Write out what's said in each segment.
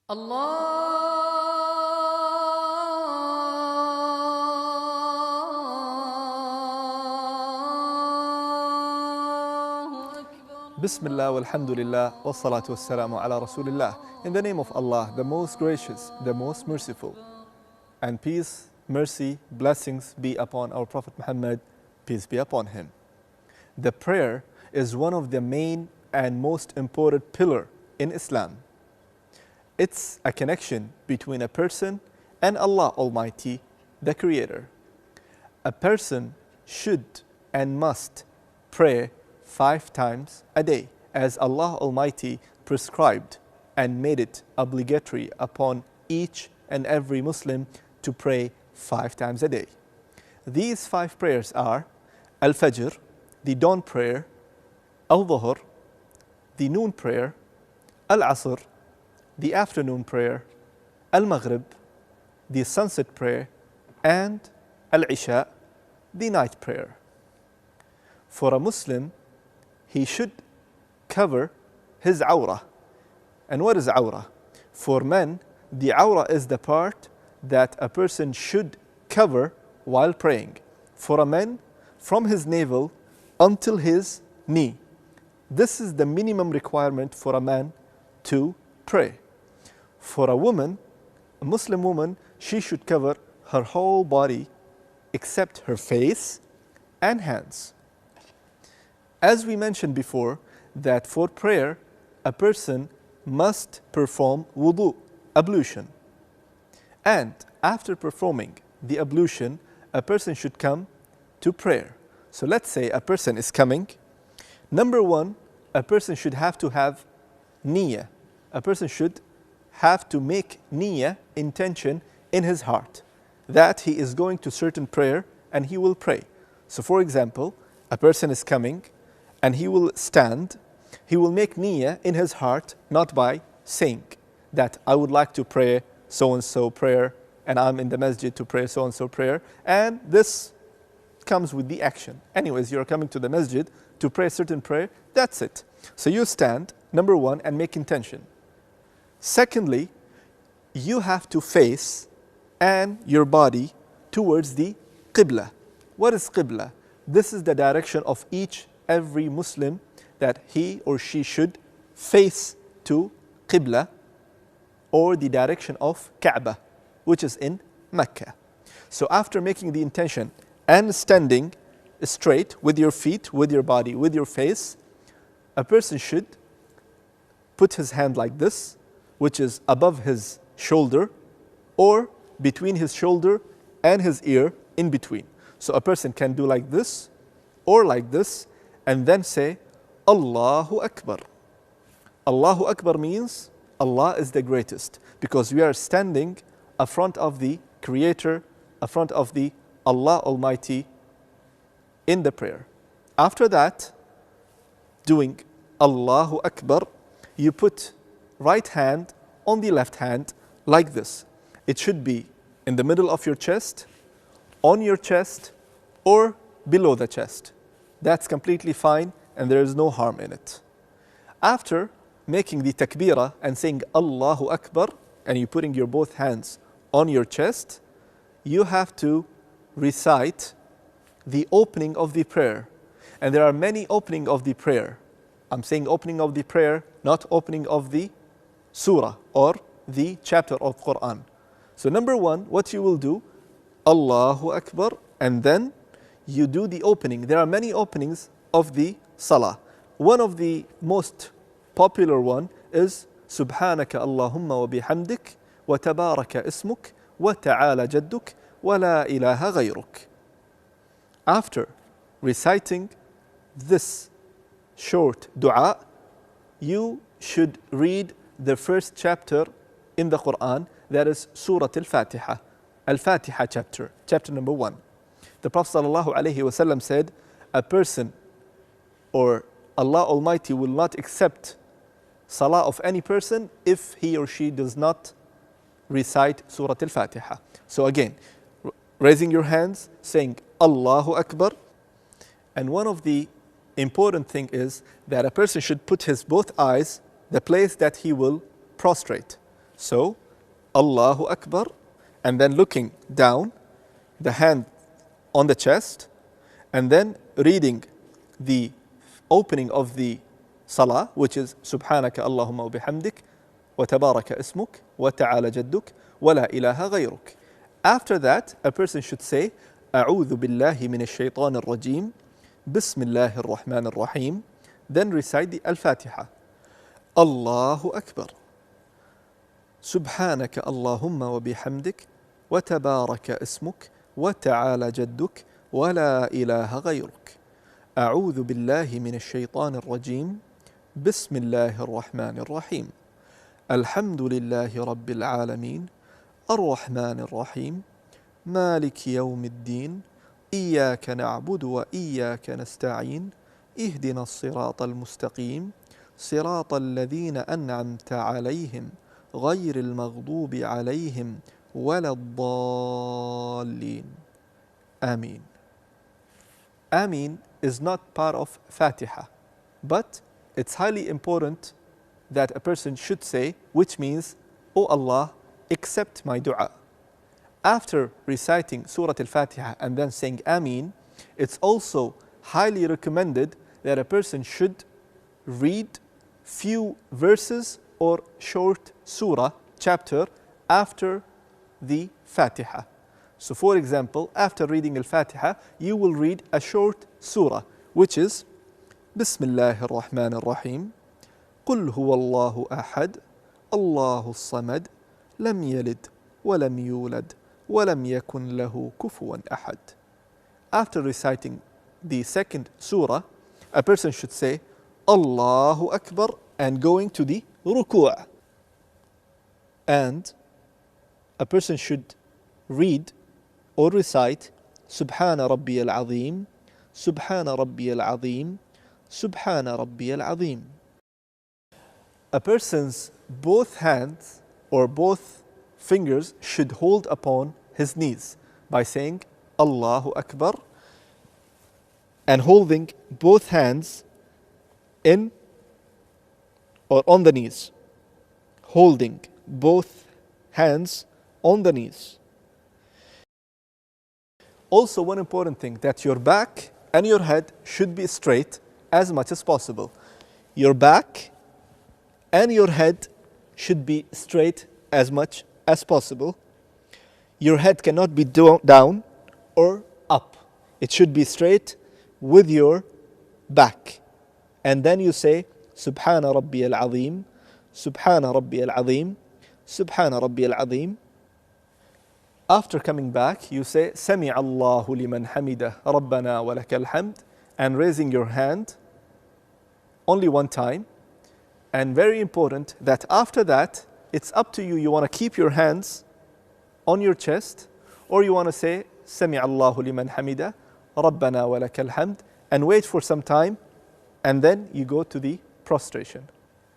Bismillah walhamdulillah wassalatu wassalamu ala rasulillah. In the name of Allah, the most gracious, the most merciful. And peace, mercy, blessings be upon our Prophet Muhammad, peace be upon him. The prayer is one of the main and most important pillars in Islam. It's a connection between a person and Allah Almighty, the Creator. A person should and must pray 5 times a day, as Allah Almighty prescribed and made it obligatory upon each and every Muslim to pray 5 times a day. These 5 prayers are Al-Fajr, the dawn prayer, Al-Dhuhr, the noon prayer, Al-Asr, the afternoon prayer, Al-Maghrib, the sunset prayer, and Al-Isha, the night prayer. For a Muslim, he should cover his awrah. And what is awrah? For men, the awrah is the part that a person should cover while praying. For a man, from his navel until his knee. This is the minimum requirement for a man to pray. For a woman, a Muslim woman, she should cover her whole body except her face and hands. As we mentioned before, that for prayer, a person must perform wudu, ablution. And after performing the ablution, a person should come to prayer. So let's say a person is coming. Number 1, a person should have to have niyyah. A person should have to make niyyah, intention, in his heart, that he is going to certain prayer and he will pray. So for example, a person is coming and he will stand, he will make niyyah in his heart, not by saying that I would like to pray so-and-so prayer and I'm in the masjid to pray so-and-so prayer, and this comes with the action. Anyways, you're coming to the masjid to pray a certain prayer, that's it. So you stand, number 1, and make intention. Secondly, you have to face and your body towards the Qibla. What is Qibla? This is the direction of every Muslim that he or she should face to Qibla, or the direction of Kaaba, which is in Mecca. So after making the intention and standing straight with your feet, with your body, with your face, a person should put his hand like this, which is above his shoulder, or between his shoulder and his ear, in between. So a person can do like this, or like this, and then say, Allahu Akbar. Allahu Akbar means Allah is the greatest, because we are standing in front of the Creator, in front of the Allah Almighty in the prayer. After that, doing Allahu Akbar, you put right hand on the left hand like this. It should be in the middle of your chest, on your chest, or below the chest. That's completely fine and there is no harm in it. After making the takbirah and saying Allahu Akbar, and you putting your both hands on your chest, you have to recite the opening of the prayer. And there are many opening of the prayer. I'm saying opening of the prayer, not opening of the surah or the chapter of Quran. So number 1, what you will do, Allahu Akbar, and then you do the opening. There are many openings of the salah. One of the most popular one is Subhanaka Allahumma wa bihamdik wa tabaraka ismuk wa ta'ala jadduk wa la ilaha ghayruk. After reciting this short dua, you should read the first chapter in the Quran, that is Surah Al-Fatiha. Al-Fatiha chapter number 1. The Prophet ﷺ said, a person or Allah Almighty will not accept salah of any person if he or she does not recite Surah Al-Fatiha. So again, raising your hands, saying Allahu Akbar. And one of the important thing is that a person should put his both eyes the place that he will prostrate. So, Allahu Akbar, and then looking down, the hand on the chest, and then reading the opening of the salah, which is Subhanaka Allahumma wa bihamdik, wa tabaraka ismuk, wa ta'ala jadduk, wa la ilaha ghayruk. After that, a person should say, A'udhu billahi min ash-shaytan ar-rajim, Bismillahir Rahmanir Rahim, then recite the Al-Fatiha. Allahu Akbar. Subhanaka Allahumma wa bihamdik, wa tabaraka ismuk, wa ta'ala jadduk, wa la ilaha ghayruk. A'udhu billahi min ash-shaytan ar-rajim, Bismillahir Rahmanir Rahim. Alhamdulillahi Rabbil Alameen, Ar-Rahmanir Rahim, Malik Yawmiddin, إياك نعبد وإياك نستعين اهدنا الصراط المستقيم صراط الذين أنعمت عليهم غير المغضوب عليهم ولا الضالين. Ameen. Ameen is not part of Fatiha, but it's highly important that a person should say, which means, O Allah, accept my dua. After reciting Surah Al-Fatiha and then saying Ameen, it's also highly recommended that a person should read few verses or short surah, chapter, after the Fatiha. So for example, after reading Al-Fatiha, you will read a short surah, which is Bismillahir Rahmanir Rahim, Qul huwa Allahu ahad, Allahu samad, lam yalid wa lam yulad, وَلَمْ يَكُنْ لَهُ كُفُوًا أَحَدٌ. After reciting the second surah, a person should say Allahu Akbar and going to the ruku'. And a person should read or recite Subhana Rabbiyal Azim, Subhana Rabbiyal Azim, Subhana Rabbiyal Azim. A person's both hands or both fingers should hold upon his knees by saying Allahu Akbar and holding both hands in or on the knees. Holding both hands on the knees. Also, one important thing, that your back and your head should be straight as much as possible. Your back and your head should be straight as much as possible. Your head cannot be down or up. It should be straight with your back. And then you say Subhana Rabbiyal Azim, Subhana Rabbiyal Azim, Subhana Rabbiyal Azim. After coming back, you say Sami Allahu liman hamidah, Rabbana wa lakal hamd, and raising your hand only one time. And very important that after that, it's up to you. You want to keep your hands on your chest, or you want to say Sami Allahu liman hamida, Rabbana wa lakal hamd, and wait for some time, and then you go to the prostration.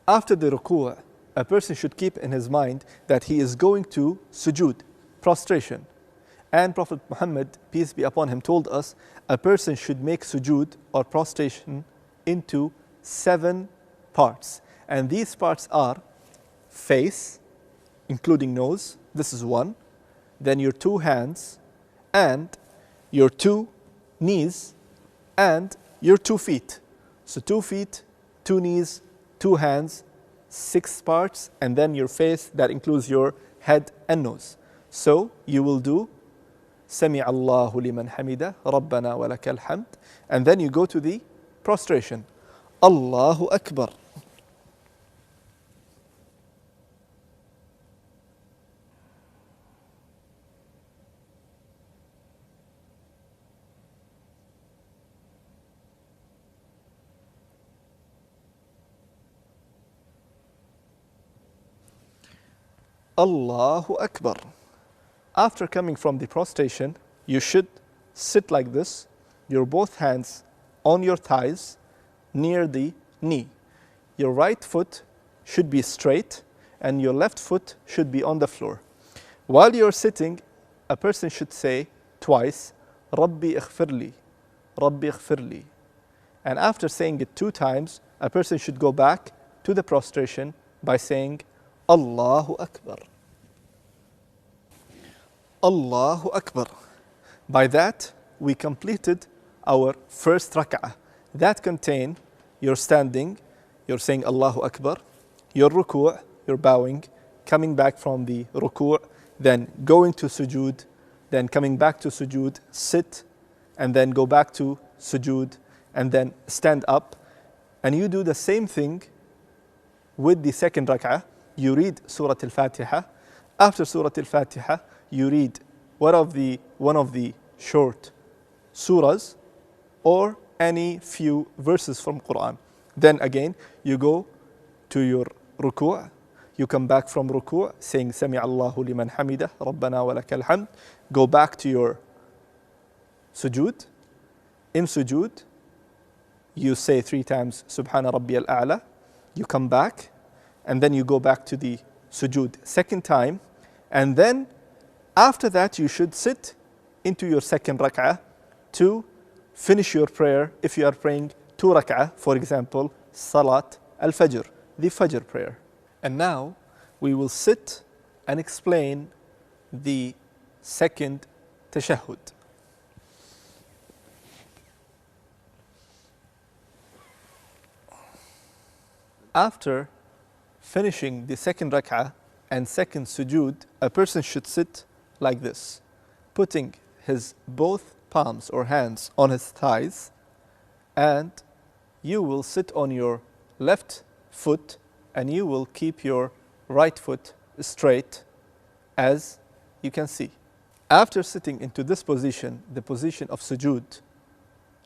After the ruku', a person should keep in his mind that he is going to sujood, prostration. And Prophet Muhammad, peace be upon him, told us a person should make sujood or prostration into 7 parts. And these parts are face, including nose, this is 1, then your 2 hands, and your 2 knees, and your 2 feet. So 2 feet, 2 knees, 2 hands, 6 parts, and then your face, that includes your head and nose. So you will do Sami Allahu liman hamida, Rabbana wa lakal hamd, and then you go to the prostration. Allahu Akbar. Allahu Akbar. After coming from the prostration, you should sit like this, your both hands on your thighs near the knee. Your right foot should be straight and your left foot should be on the floor. While you're sitting, a person should say twice, Rabbi ighfirli, Rabbi ighfirli. And after saying it 2 times, a person should go back to the prostration by saying Allahu Akbar. Allahu Akbar. By that, we completed our first rak'ah. That contain your standing, you're saying Allahu Akbar, your ruku', you're bowing, coming back from the ruku', then going to sujood, then coming back to sujood, sit, and then go back to sujood, and then stand up. And you do the same thing with the second rak'ah. You read Surah Al-Fatiha. After Surah Al-Fatiha, you read one of the short surahs or any few verses from Quran. Then again, you go to your ruku'. You come back from ruku' saying Sami Allahu liman hamidah, Rabbana wa lakal hamd. Go back to your sujood. In sujood, you say 3 times Subhana Rabbi al-A'la. You come back and then you go back to the sujood second time. And then after that, you should sit into your second rak'ah to finish your prayer. If you are praying 2 rak'ah, for example, Salat al-Fajr, the Fajr prayer. And now we will sit and explain the second tashahhud. After finishing the second rak'ah and second sujood, a person should sit like this, putting his both palms or hands on his thighs, and you will sit on your left foot and you will keep your right foot straight, as you can see. After sitting into this position, the position of sujood,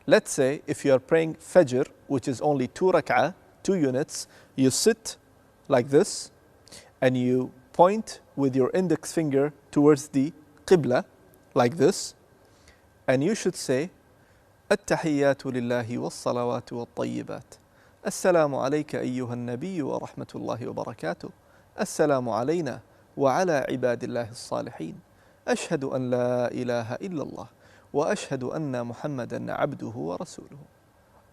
let's say if you are praying Fajr, which is only 2 rak'ah, 2 units, you sit like this and you point with your index finger towards the Qibla, like this, and you should say التحيات لله والصلوات والطيبات السلام عليك أيها النبي ورحمة الله وبركاته السلام علينا وعلى عباد الله الصالحين أشهد أن لا إله إلا الله وأشهد أن محمدا عبده ورسوله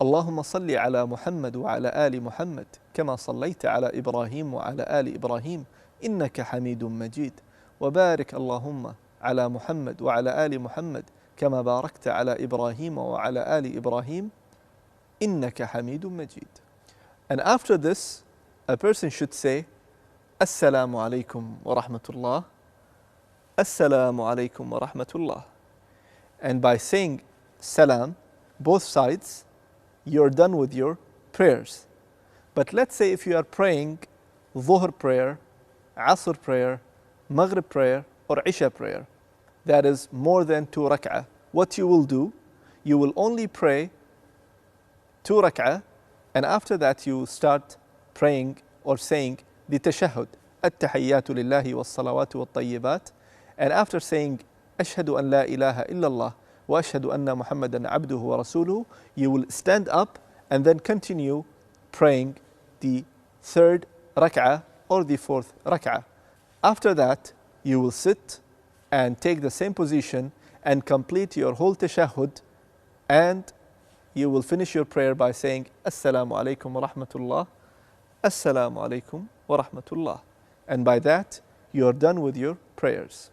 اللهم صل على محمد وعلى آل محمد كما صليت على إبراهيم وعلى آل إبراهيم إنك حميد مجيد وبارك اللهم على محمد وعلى آل محمد كما باركت على إبراهيم وعلى آل إبراهيم إنك حميد مجيد. And after this, a person should say السلام عليكم ورحمة الله السلام عليكم ورحمة الله. And by saying salam, both sides, you're done with your prayers. But let's say if you are praying Dhuhr prayer, Asr prayer, Maghrib prayer, or Isha prayer, that is more than 2 rak'ah. What you will do, you will only pray 2 rak'ah, and after that you start praying or saying the tashahhud, التحيات لله والصلوات والطيبات, and after saying أشهد أن لا إله إلا الله وأشهد أن محمدا عبده ورسوله, you will stand up and then continue praying the 3rd rak'ah or the 4th rak'ah. After that, you will sit and take the same position and complete your whole tashahhud, and you will finish your prayer by saying Assalamu alaikum wa rahmatullah, Assalamu alaikum wa rahmatullah. And by that, you are done with your prayers.